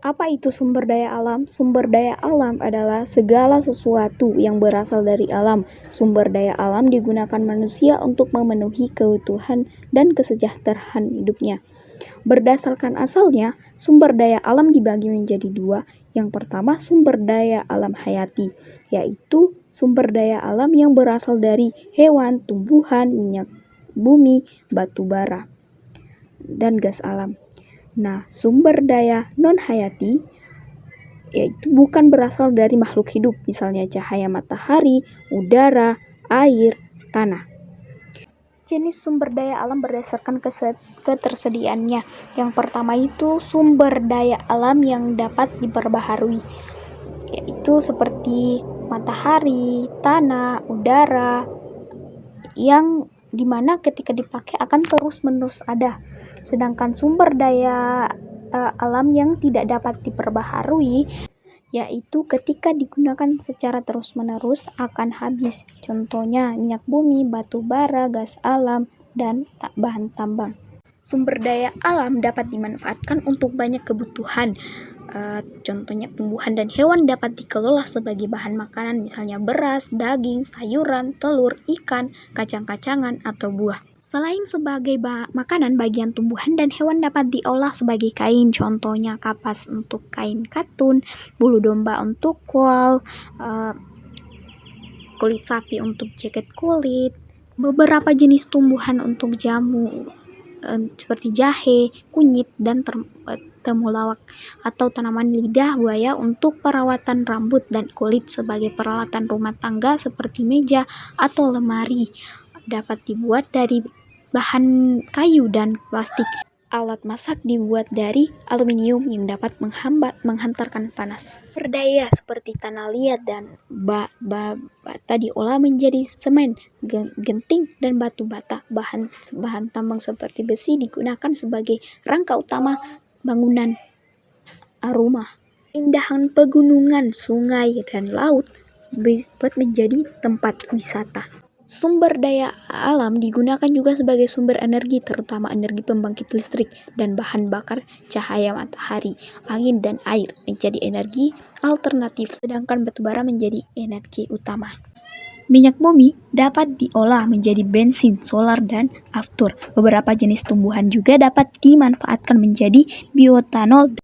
Apa itu sumber daya alam? Sumber daya alam adalah segala sesuatu yang berasal dari alam. Sumber daya alam digunakan manusia untuk memenuhi kebutuhan dan kesejahteraan hidupnya. Berdasarkan asalnya, sumber daya alam dibagi menjadi dua. Yang pertama, sumber daya alam hayati, yaitu sumber daya alam yang berasal dari hewan, tumbuhan, minyak bumi, batu bara, dan gas alam. Nah, sumber daya non-hayati yaitu bukan berasal dari makhluk hidup, misalnya cahaya matahari, udara, air, tanah. Jenis sumber daya alam berdasarkan ketersediaannya. Yang pertama itu sumber daya alam yang dapat diperbaharui, yaitu seperti matahari, tanah, udara, yang dimana ketika dipakai akan terus-menerus ada. Sedangkan sumber daya alam yang tidak dapat diperbaharui, yaitu ketika digunakan secara terus-menerus akan habis. Contohnya minyak bumi, batu bara, gas alam, dan bahan tambang. Sumber daya alam dapat dimanfaatkan untuk banyak kebutuhan. Contohnya tumbuhan dan hewan dapat dikelola sebagai bahan makanan, misalnya beras, daging, sayuran, telur, ikan, kacang-kacangan, atau buah. Selain sebagai makanan, bagian tumbuhan dan hewan dapat diolah sebagai kain, contohnya kapas untuk kain katun, bulu domba untuk wol, kulit sapi untuk jaket kulit, beberapa jenis tumbuhan untuk jamu, seperti jahe, kunyit, dan temulawak, atau tanaman lidah buaya untuk perawatan rambut dan kulit. Sebagai peralatan rumah tangga seperti meja atau lemari dapat dibuat dari bahan kayu dan plastik. Alat masak dibuat dari aluminium yang dapat menghantarkan panas. Berdaya seperti tanah liat dan bata diolah menjadi semen, genting, dan batu bata. Bahan tambang seperti besi digunakan sebagai rangka utama bangunan rumah. Indahan pegunungan, sungai, dan laut dibuat menjadi tempat wisata. Sumber daya alam digunakan juga sebagai sumber energi, terutama energi pembangkit listrik dan bahan bakar cahaya matahari, angin, dan air menjadi energi alternatif, sedangkan batu bara menjadi energi utama. Minyak bumi dapat diolah menjadi bensin, solar, dan aftur. Beberapa jenis tumbuhan juga dapat dimanfaatkan menjadi bioetanol